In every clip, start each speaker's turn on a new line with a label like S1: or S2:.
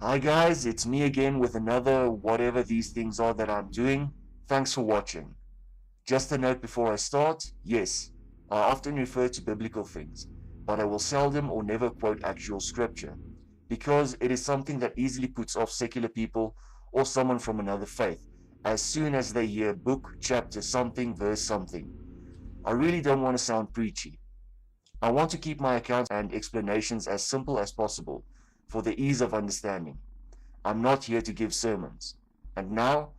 S1: Hi guys, it's me again with another whatever these things are that I'm doing. Thanks for watching. Just a note before I start, yes, I often refer to biblical things, but I will seldom or never quote actual scripture, because it is something that easily puts off secular people or someone from another faith, as soon as they hear book, chapter, something, verse, something. I really don't want to sound preachy. I want to keep my accounts and explanations as simple as possible, for the ease of understanding. I'm not here to give sermons. And now,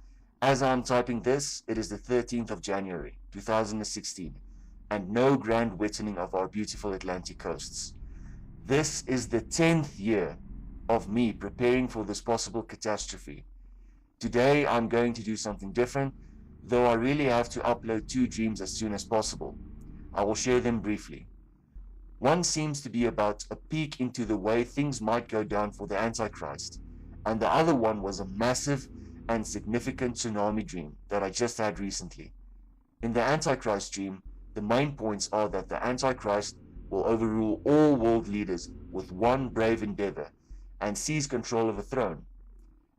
S1: as I'm typing this, it is the 13th of January, 2016, and no grand wetting of our beautiful Atlantic coasts. This is the 10th year of me preparing for this possible catastrophe. Today, I'm going to do something different, though I really have to upload 2 dreams as soon as possible. I will share them briefly. One seems to be about a peek into the way things might go down for the Antichrist, and the other one was a massive and significant tsunami dream that I just had recently. In the Antichrist dream, the main points are that the Antichrist will overrule all world leaders with one brave endeavor and seize control of a throne.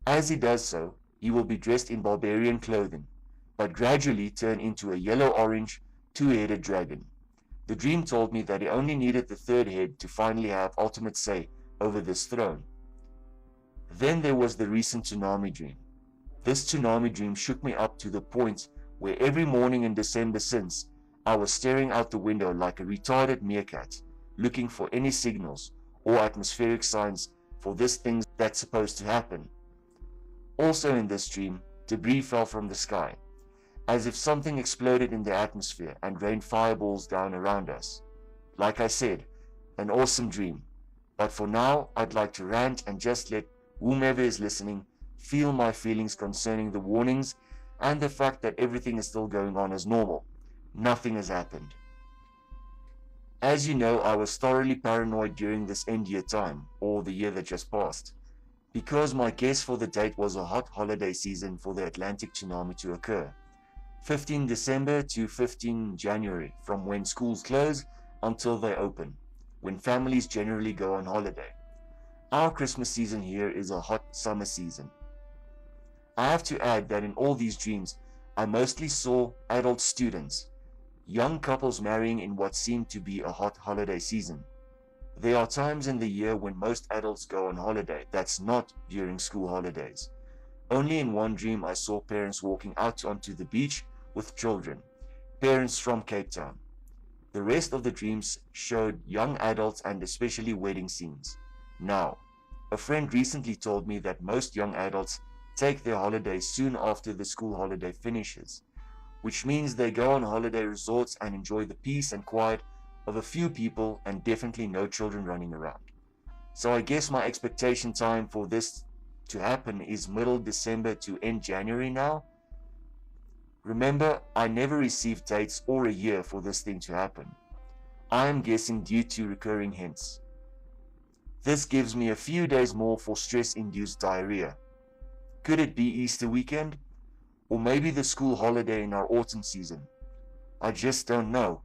S1: As he does so, he will be dressed in barbarian clothing, but gradually turn into a yellow-orange, two-headed dragon. The dream told me that he only needed the third head to finally have ultimate say over this throne. Then there was the recent tsunami dream. This tsunami dream shook me up to the point where every morning in December since, I was staring out the window like a retarded meerkat, looking for any signals or atmospheric signs for this thing that's supposed to happen. Also in this dream, debris fell from the sky, as if something exploded in the atmosphere and rained fireballs down around us. Like I said, an awesome dream. But for now, I'd like to rant and just let whomever is listening feel my feelings concerning the warnings and the fact that everything is still going on as normal. Nothing has happened. As you know, I was thoroughly paranoid during this end year time, or the year that just passed, because my guess for the date was a hot holiday season for the Atlantic Tsunami to occur. 15 December to 15 January, from when schools close until they open, when families generally go on holiday. Our Christmas season here is a hot summer season. I have to add that in all these dreams, I mostly saw adult students, young couples marrying in what seemed to be a hot holiday season. There are times in the year when most adults go on holiday that's not during school holidays. Only in one dream I saw parents walking out onto the beach with children, parents from Cape Town. The rest of the dreams showed young adults and especially wedding scenes. Now, a friend recently told me that most young adults take their holidays soon after the school holiday finishes, which means they go on holiday resorts and enjoy the peace and quiet of a few people and definitely no children running around. So I guess my expectation time for this to happen is middle December to end January now. Remember, I never received dates or a year for this thing to happen. I am guessing due to recurring hints. This gives me a few days more for stress-induced diarrhea. Could it be Easter weekend? Or maybe the school holiday in our autumn season? I just don't know.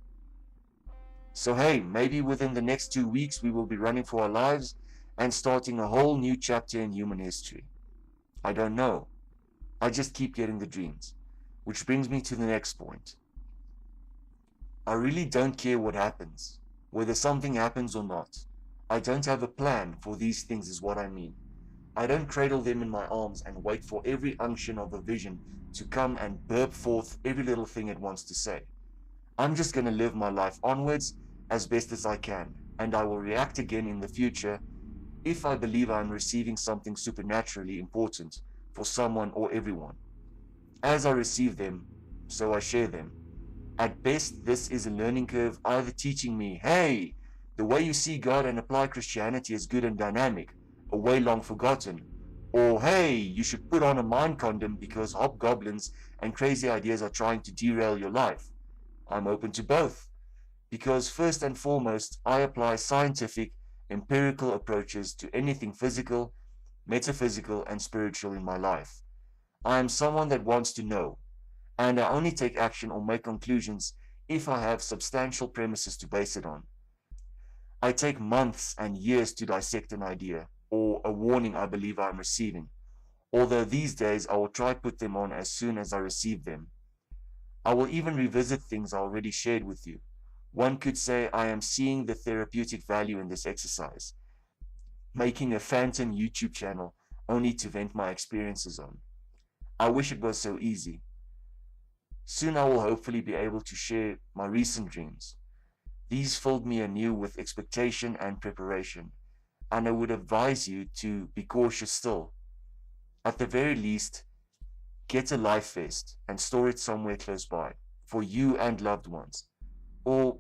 S1: So hey, maybe within the next 2 weeks we will be running for our lives and starting a whole new chapter in human history. I don't know. I just keep getting the dreams. Which brings me to the next point. I really don't care what happens, whether something happens or not. I don't have a plan for these things is what I mean. I don't cradle them in my arms and wait for every unction of a vision to come and burp forth every little thing it wants to say. I'm just going to live my life onwards as best as I can, and I will react again in the future if I believe I'm receiving something supernaturally important for someone or everyone. As I receive them, so I share them. At best, this is a learning curve either teaching me, hey, the way you see God and apply Christianity is good and dynamic, a way long forgotten, or hey, you should put on a mind condom because hobgoblins and crazy ideas are trying to derail your life. I'm open to both, because first and foremost, I apply scientific, empirical approaches to anything physical, metaphysical, and spiritual in my life. I am someone that wants to know, and I only take action or make conclusions if I have substantial premises to base it on. I take months and years to dissect an idea, or a warning I believe I'm receiving, although these days I will try to put them on as soon as I receive them. I will even revisit things I already shared with you. One could say I am seeing the therapeutic value in this exercise, making a phantom YouTube channel only to vent my experiences on. I wish it was so easy. Soon I will hopefully be able to share my recent dreams. These filled me anew with expectation and preparation, and I would advise you to be cautious still. At the very least, get a life vest and store it somewhere close by, for you and loved ones. Or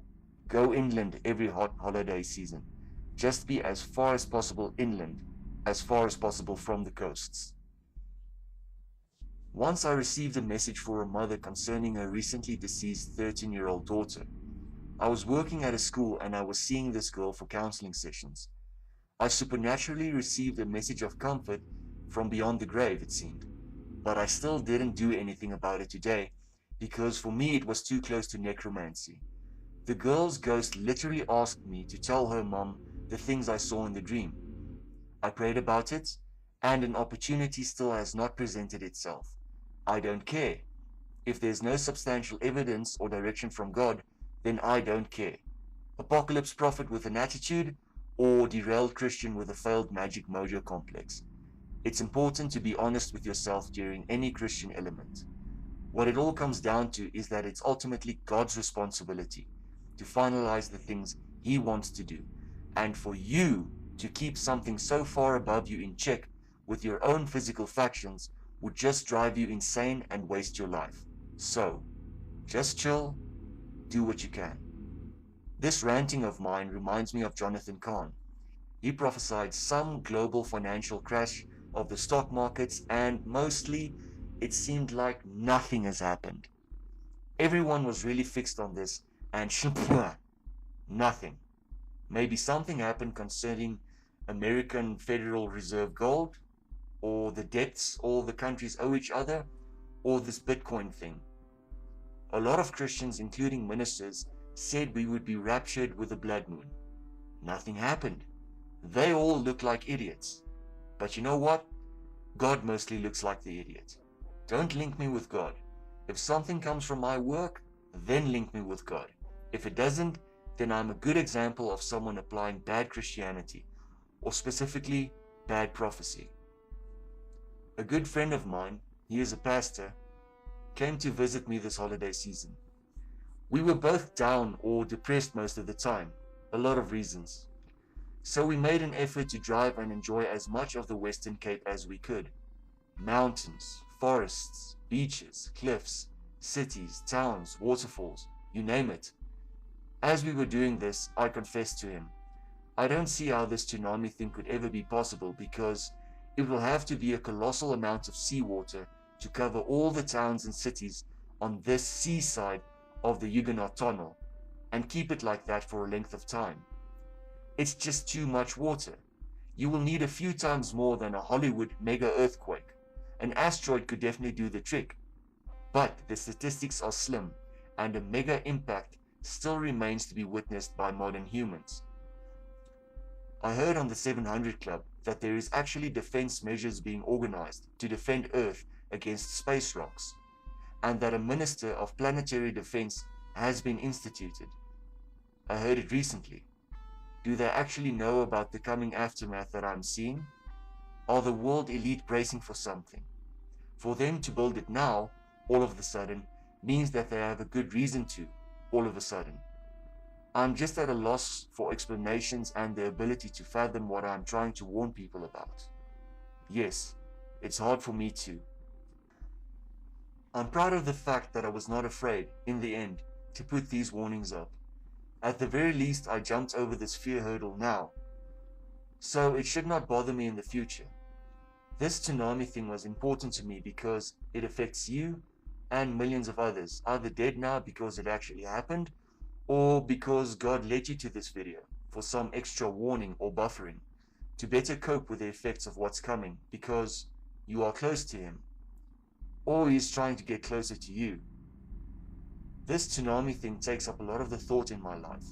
S1: go inland every hot holiday season. Just be as far as possible inland, as far as possible from the coasts. Once I received a message for a mother concerning her recently deceased 13-year-old daughter. I was working at a school and I was seeing this girl for counseling sessions. I supernaturally received a message of comfort from beyond the grave, it seemed. But I still didn't do anything about it today, because for me it was too close to necromancy. The girl's ghost literally asked me to tell her mom the things I saw in the dream. I prayed about it, and an opportunity still has not presented itself. I don't care. If there's no substantial evidence or direction from God, then I don't care. Apocalypse prophet with an attitude, or derailed Christian with a failed magic mojo complex. It's important to be honest with yourself during any Christian element. What it all comes down to is that it's ultimately God's responsibility to finalize the things He wants to do, and for you to keep something so far above you in check with your own physical factions would just drive you insane and waste your life. So, just chill, do what you can. This ranting of mine reminds me of Jonathan Kahn. He prophesied some global financial crash of the stock markets, and mostly it seemed like nothing has happened. Everyone was really fixed on this, and nothing. Maybe something happened concerning American Federal Reserve gold, or the debts all the countries owe each other, or this Bitcoin thing. A lot of Christians, including ministers, said we would be raptured with a blood moon. Nothing happened. They all look like idiots. But you know what? God mostly looks like the idiot. Don't link me with God. If something comes from my work, then link me with God. If it doesn't, then I'm a good example of someone applying bad Christianity, or specifically bad prophecy. A good friend of mine, he is a pastor, came to visit me this holiday season. We were both down or depressed most of the time, a lot of reasons. So we made an effort to drive and enjoy as much of the Western Cape as we could. Mountains, forests, beaches, cliffs, cities, towns, waterfalls, you name it. As we were doing this, I confessed to him, I don't see how this tsunami thing could ever be possible, because it will have to be a colossal amount of seawater to cover all the towns and cities on this seaside of the Huguenot Tunnel, and keep it like that for a length of time. It's just too much water. You will need a few times more than a Hollywood mega earthquake. An asteroid could definitely do the trick. But the statistics are slim, and a mega impact still remains to be witnessed by modern humans. I heard on the 700 Club that there is actually defense measures being organized to defend Earth against space rocks, and that a Minister of Planetary Defense has been instituted. I heard it recently. Do they actually know about the coming aftermath that I'm seeing? Are the world elite bracing for something? For them to build it now, all of a sudden, means that they have a good reason to, all of a sudden. I'm just at a loss for explanations and the ability to fathom what I'm trying to warn people about. Yes, it's hard for me too. I'm proud of the fact that I was not afraid, in the end, to put these warnings up. At the very least, I jumped over this fear hurdle now, so it should not bother me in the future. This tsunami thing was important to me because it affects you and millions of others, either dead now because it actually happened, or because God led you to this video for some extra warning or buffering, to better cope with the effects of what's coming, because you are close to Him, or He is trying to get closer to you. This tsunami thing takes up a lot of the thought in my life.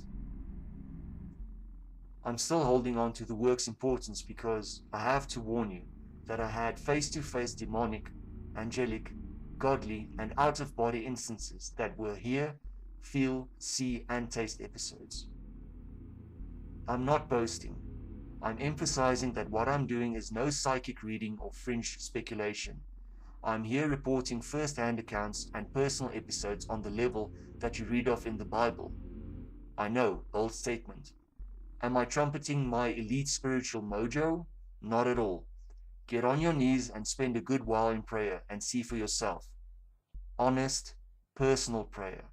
S1: I'm still holding on to the work's importance because I have to warn you that I had face-to-face demonic, angelic, godly, and out-of-body instances that were hear, feel, see, and taste episodes. I'm not boasting. I'm emphasizing that what I'm doing is no psychic reading or fringe speculation. I'm here reporting first-hand accounts and personal episodes on the level that you read of in the Bible. I know, bold statement. Am I trumpeting my elite spiritual mojo? Not at all. Get on your knees and spend a good while in prayer and see for yourself. Honest, personal prayer.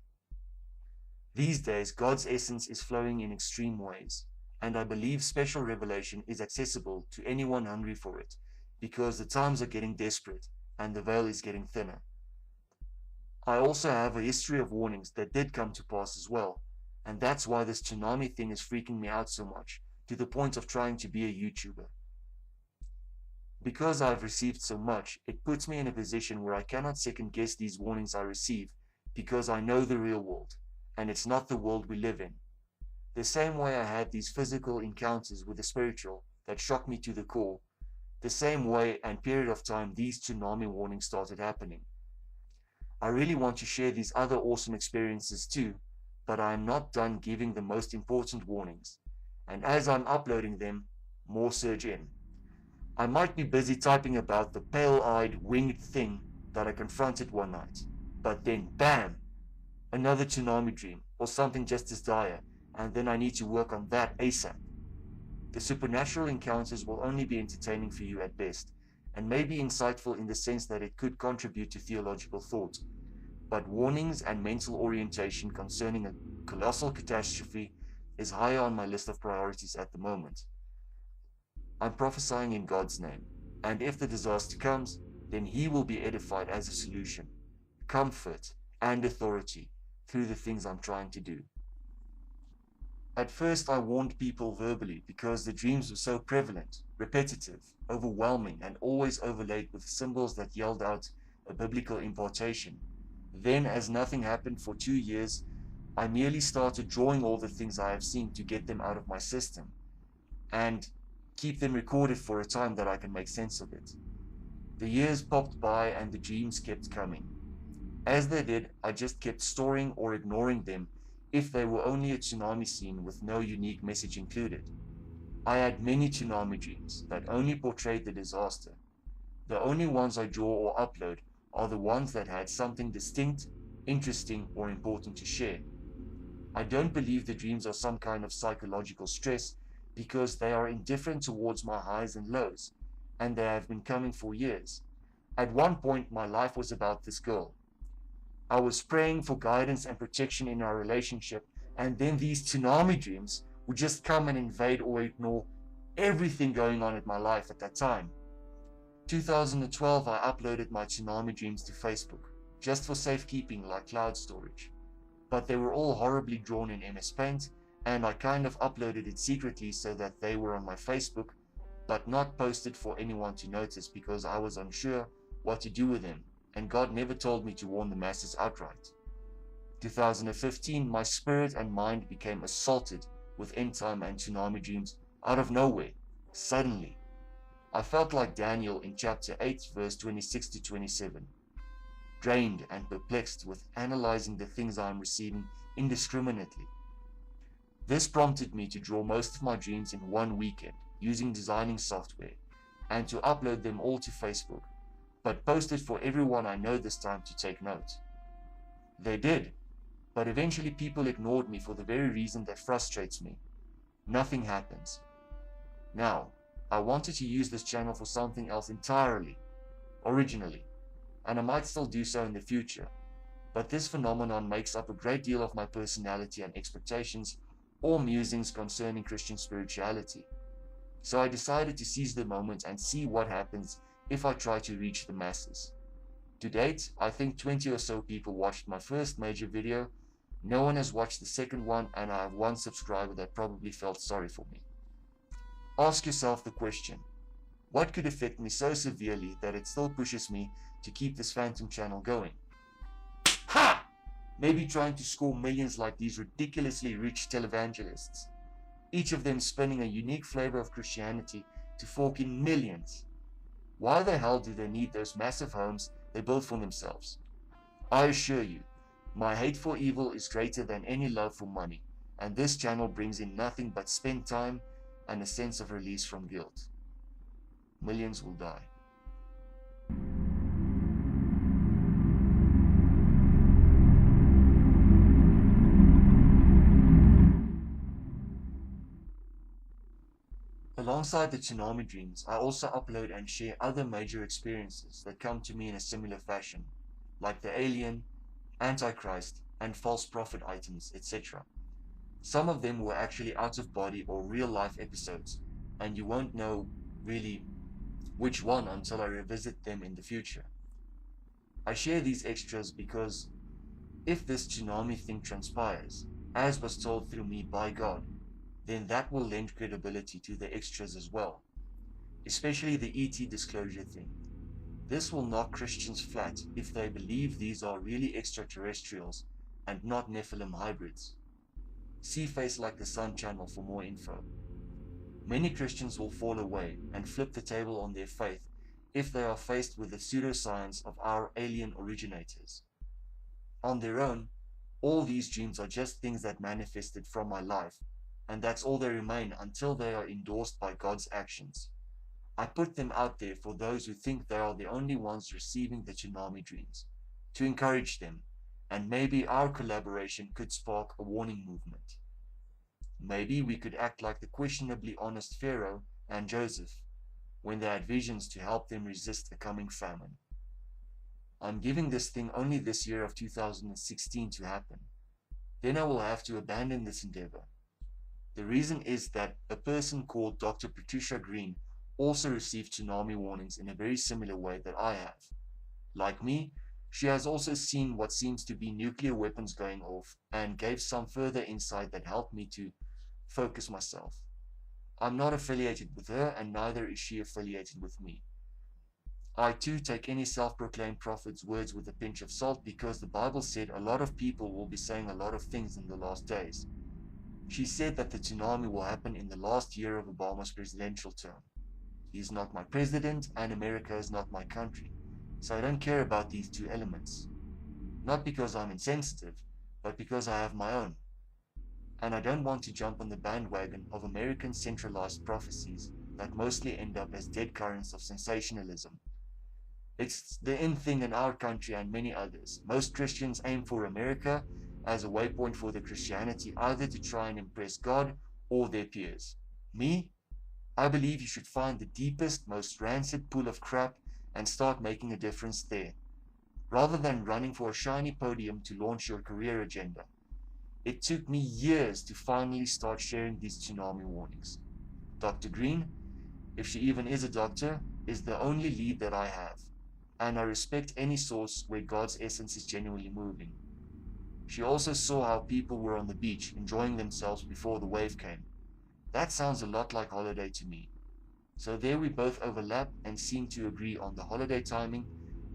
S1: These days, God's essence is flowing in extreme ways, and I believe special revelation is accessible to anyone hungry for it, because the times are getting desperate and the veil is getting thinner. I also have a history of warnings that did come to pass as well, and that's why this tsunami thing is freaking me out so much, to the point of trying to be a YouTuber. Because I've received so much, it puts me in a position where I cannot second guess these warnings I receive, because I know the real world, and it's not the world we live in. The same way I had these physical encounters with the spiritual that shocked me to the core, the same way and period of time these tsunami warnings started happening. I really want to share these other awesome experiences too, but I am not done giving the most important warnings, and as I'm uploading them, more surge in. I might be busy typing about the pale-eyed, winged thing that I confronted one night, but then BAM! Another tsunami dream, or something just as dire, and then I need to work on that ASAP. The supernatural encounters will only be entertaining for you at best, and may be insightful in the sense that it could contribute to theological thought, but warnings and mental orientation concerning a colossal catastrophe is higher on my list of priorities at the moment. I'm prophesying in God's name, and if the disaster comes, then He will be edified as a solution, comfort, and authority through the things I'm trying to do. At first I warned people verbally because the dreams were so prevalent, repetitive, overwhelming, and always overlaid with symbols that yelled out a biblical impartation. Then, as nothing happened for 2 years, I merely started drawing all the things I have seen to get them out of my system, and keep them recorded for a time that I can make sense of it. The years popped by and the dreams kept coming. As they did, I just kept storing or ignoring them if they were only a tsunami scene with no unique message included. I had many tsunami dreams that only portrayed the disaster. The only ones I draw or upload are the ones that had something distinct, interesting, or important to share. I don't believe the dreams are some kind of psychological stress because they are indifferent towards my highs and lows, and they have been coming for years. At one point, my life was about this girl. I was praying for guidance and protection in our relationship, and then these tsunami dreams would just come and invade or ignore everything going on in my life at that time. 2012, I uploaded my tsunami dreams to Facebook, just for safekeeping like cloud storage. But they were all horribly drawn in MS Paint, and I kind of uploaded it secretly so that they were on my Facebook, but not posted for anyone to notice because I was unsure what to do with them, and God never told me to warn the masses outright. 2015, my spirit and mind became assaulted with end time and tsunami dreams out of nowhere, suddenly. I felt like Daniel in chapter 8, verse 26 to 27, drained and perplexed with analyzing the things I am receiving indiscriminately. This prompted me to draw most of my dreams in one weekend using designing software, and to upload them all to Facebook, but posted for everyone I know this time to take note. They did, but eventually people ignored me for the very reason that frustrates me. Nothing happens. Now, I wanted to use this channel for something else entirely, originally, and I might still do so in the future, but this phenomenon makes up a great deal of my personality and expectations or musings concerning Christian spirituality. So I decided to seize the moment and see what happens if I try to reach the masses. To date, I think 20 or so people watched my first major video. No one has watched the second one, and I have one subscriber that probably felt sorry for me. Ask yourself the question, what could affect me so severely that it still pushes me to keep this phantom channel going? Ha! Maybe trying to score millions like these ridiculously rich televangelists. each of them spinning a unique flavor of Christianity to fork in millions. Why the hell do they need those massive homes they built for themselves? I assure you, my hate for evil is greater than any love for money, and this channel brings in nothing but spent time and a sense of release from guilt. Millions will die. Alongside the tsunami dreams, I also upload and share other major experiences that come to me in a similar fashion, like the alien, antichrist, and false prophet items, etc. Some of them were actually out-of-body or real-life episodes, and you won't know really which one until I revisit them in the future. I share these extras because if this tsunami thing transpires, as was told through me by God, then that will lend credibility to the extras as well, especially the ET disclosure thing. This will knock Christians flat if they believe these are really extraterrestrials and not Nephilim hybrids. See Face Like the Sun channel for more info. Many Christians will fall away and flip the table on their faith if they are faced with the pseudoscience of our alien originators. On their own, all these dreams are just things that manifested from my life, and that's all they remain until they are endorsed by God's actions. I put them out there for those who think they are the only ones receiving the tsunami dreams, to encourage them, and maybe our collaboration could spark a warning movement. Maybe we could act like the questionably honest Pharaoh and Joseph, when they had visions to help them resist a coming famine. I'm giving this thing only this year of 2016 to happen. Then I will have to abandon this endeavor. The reason is that a person called Dr. Patricia Green also received tsunami warnings in a very similar way that I have. Like me, she has also seen what seems to be nuclear weapons going off and gave some further insight that helped me to focus myself. I'm not affiliated with her, and neither is she affiliated with me. I too take any self-proclaimed prophet's words with a pinch of salt because the Bible said a lot of people will be saying a lot of things in the last days. She said that the tsunami will happen in the last year of Obama's presidential term. He's not my president, and America is not my country, so I don't care about these two elements. Not because I'm insensitive, but because I have my own. And I don't want to jump on the bandwagon of American centralized prophecies that mostly end up as dead currents of sensationalism. It's the in thing in our country and many others. Most Christians aim for America as a waypoint for their Christianity, either to try and impress God or their peers. Me? I believe you should find the deepest, most rancid pool of crap and start making a difference there, rather than running for a shiny podium to launch your career agenda. It took me years to finally start sharing these tsunami warnings. Dr. Green, if she even is a doctor, is the only lead that I have, and I respect any source where God's essence is genuinely moving. She also saw how people were on the beach enjoying themselves before the wave came. That sounds a lot like holiday to me. So there we both overlap and seem to agree on the holiday timing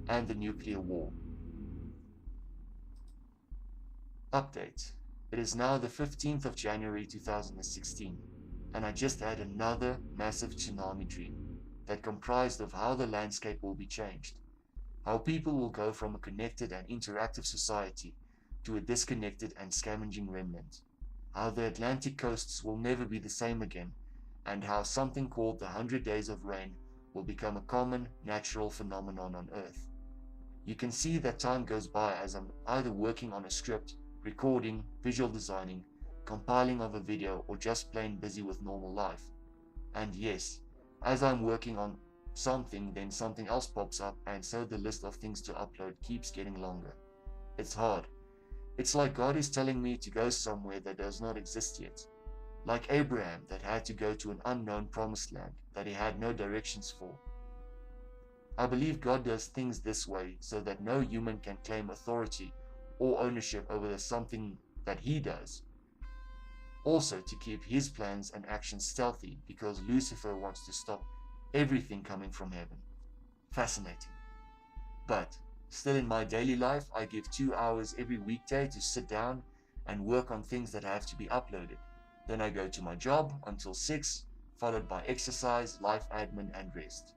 S1: and the nuclear war. Update. It is now the 15th of January 2016, and I just had another massive tsunami dream that comprised of how the landscape will be changed, how people will go from a connected and interactive society to a disconnected and scavenging remnant, how the Atlantic coasts will never be the same again, and how something called the 100 Days of Rain will become a common, natural phenomenon on Earth. You can see that time goes by as I'm either working on a script, recording, visual designing, compiling of a video, or just plain busy with normal life. And yes, as I'm working on something, then something else pops up, and so the list of things to upload keeps getting longer. It's hard. It's like God is telling me to go somewhere that does not exist yet. Like Abraham that had to go to an unknown promised land that he had no directions for. I believe God does things this way so that no human can claim authority or ownership over the something that he does. Also to keep his plans and actions stealthy because Lucifer wants to stop everything coming from heaven. Fascinating. But still in my daily life, I give 2 hours every weekday to sit down and work on things that have to be uploaded. Then I go to my job until 6, followed by exercise, life admin, and rest.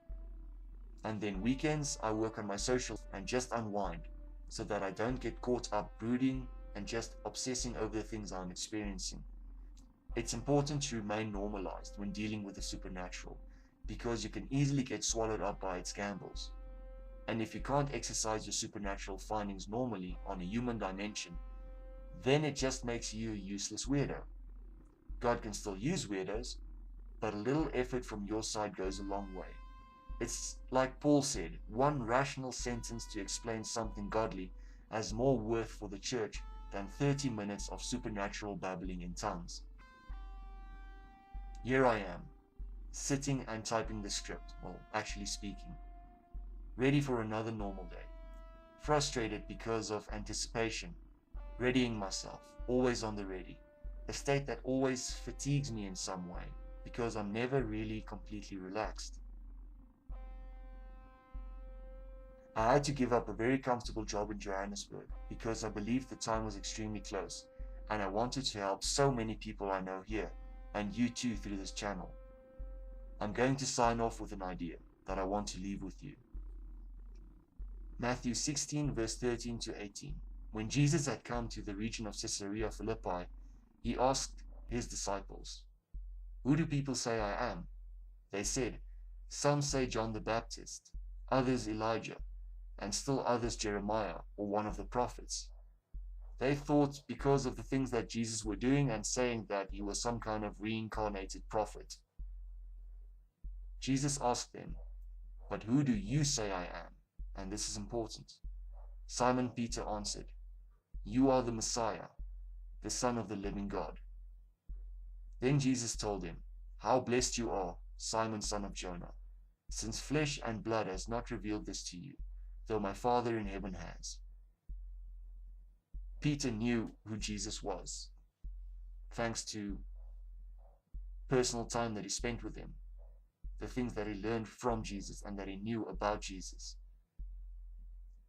S1: And then weekends, I work on my social and just unwind so that I don't get caught up brooding and just obsessing over the things I'm experiencing. It's important to remain normalized when dealing with the supernatural because you can easily get swallowed up by its gambles. And if you can't exercise your supernatural findings normally on a human dimension, then it just makes you a useless weirdo. God can still use weirdos, but a little effort from your side goes a long way. It's like Paul said, one rational sentence to explain something godly has more worth for the church than 30 minutes of supernatural babbling in tongues. Here I am, sitting and typing the script, well, actually speaking, ready for another normal day. Frustrated because of anticipation, readying myself, always on the ready. A state that always fatigues me in some way, because I'm never really completely relaxed. I had to give up a very comfortable job in Johannesburg because I believed the time was extremely close, and I wanted to help so many people I know here, and you too through this channel. I'm going to sign off with an idea that I want to leave with you. Matthew 16 verse 13 to 18. When Jesus had come to the region of Caesarea Philippi, he asked his disciples, "Who do people say I am?" They said, "Some say John the Baptist, others Elijah, and still others Jeremiah or one of the prophets." They thought because of the things that Jesus were doing and saying that he was some kind of reincarnated prophet. Jesus asked them, "But who do you say I am?" And this is important. Simon Peter answered, "You are the Messiah, the Son of the living God." Then Jesus told him, "How blessed you are, Simon, son of Jonah, since flesh and blood has not revealed this to you, though my Father in heaven has." Peter knew who Jesus was, thanks to personal time that he spent with him, the things that he learned from Jesus and that he knew about Jesus.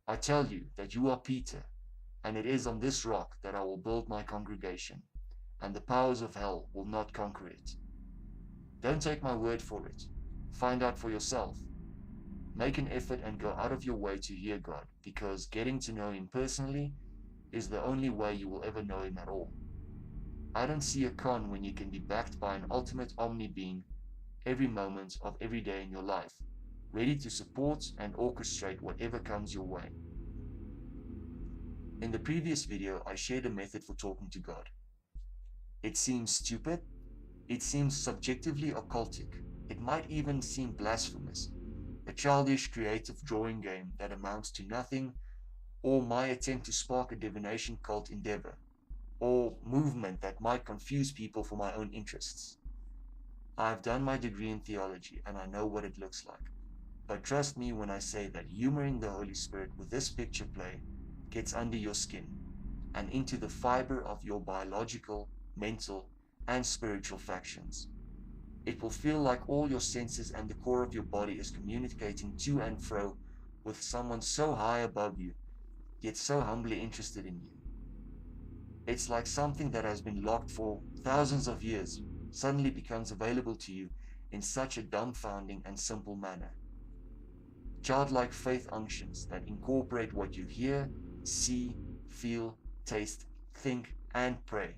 S1: "I tell you that you are Peter, and it is on this rock that I will build my congregation, and the powers of hell will not conquer it." Don't take my word for it. Find out for yourself. Make an effort and go out of your way to hear God, because getting to know him personally is the only way you will ever know him at all. I don't see a con when you can be backed by an ultimate omni-being every moment of every day in your life, ready to support and orchestrate whatever comes your way. In the previous video, I shared a method for talking to God. It seems stupid, it seems subjectively occultic, it might even seem blasphemous, a childish creative drawing game that amounts to nothing, or my attempt to spark a divination cult endeavor, or movement that might confuse people for my own interests. I have done my degree in theology and I know what it looks like, but trust me when I say that humoring the Holy Spirit with this picture play gets under your skin and into the fiber of your biological, mental, and spiritual factions. It will feel like all your senses and the core of your body is communicating to and fro with someone so high above you, yet so humbly interested in you. It's like something that has been locked for thousands of years suddenly becomes available to you in such a dumbfounding and simple manner. Childlike faith unctions that incorporate what you hear, see, feel, taste, think, and pray.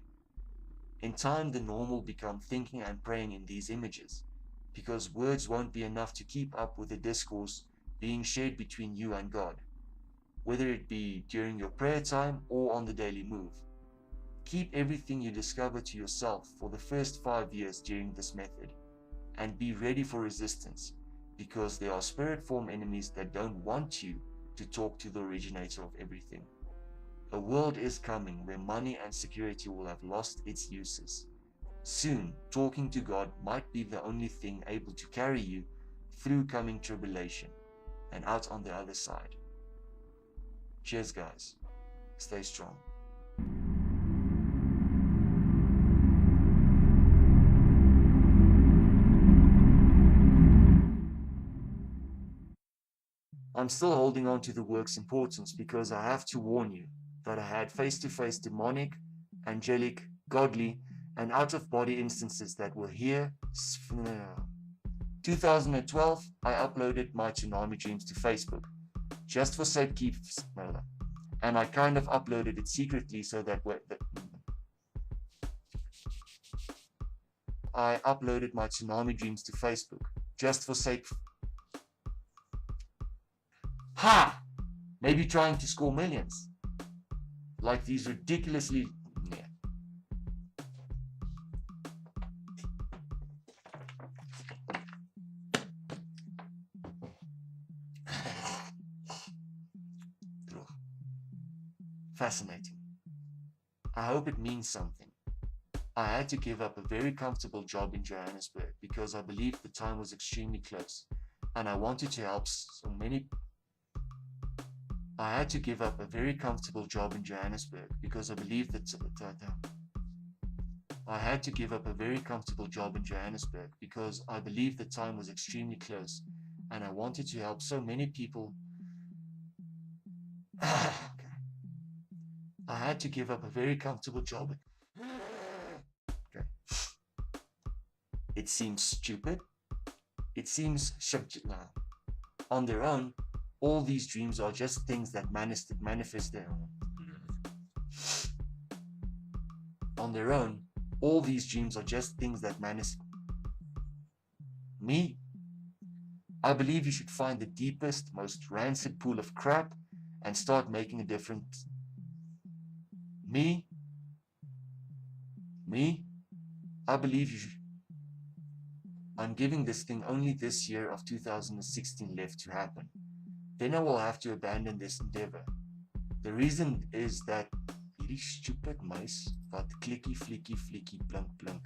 S1: In time, the norm will become thinking and praying in these images, because words won't be enough to keep up with the discourse being shared between you and God, whether it be during your prayer time or on the daily move. Keep everything you discover to yourself for the first 5 years during this method, and be ready for resistance, because there are spirit form enemies that don't want you to talk to the originator of everything. A world is coming where money and security will have lost its uses. Soon, talking to God might be the only thing able to carry you through coming tribulation and out on the other side. Cheers, guys. Stay strong. I'm still holding on to the work's importance because I have to warn you that I had face-to-face demonic, angelic, godly, and out-of-body instances that were here. 2012, I uploaded my tsunami dreams to Facebook, just for safekeeping, and I kind of uploaded it secretly so that I uploaded my tsunami dreams to Facebook, just for sake. Ha! Maybe trying to score millions. Like these ridiculously. Yeah. Fascinating. I hope it means something. I had to give up a very comfortable job in Johannesburg because I believed the time was extremely close, and I wanted to help so many. I had to give up a very comfortable job in Johannesburg because I believed that. I had to give up a very comfortable job in Johannesburg because I believed the time was extremely close, and I wanted to help so many people. I had to give up a very comfortable job. Okay. It seems stupid. It seems on their own. All these dreams are just things that manifest their own. On their own, all these dreams are just things that manifest. Me, I believe you should find the deepest, most rancid pool of crap and start making a difference. Me, I believe you should. I'm giving this thing only this year of 2016 left to happen. Then I will have to abandon this endeavor. The reason is that hierdie stupid muis wat klikkie flikkie flikkie blink blink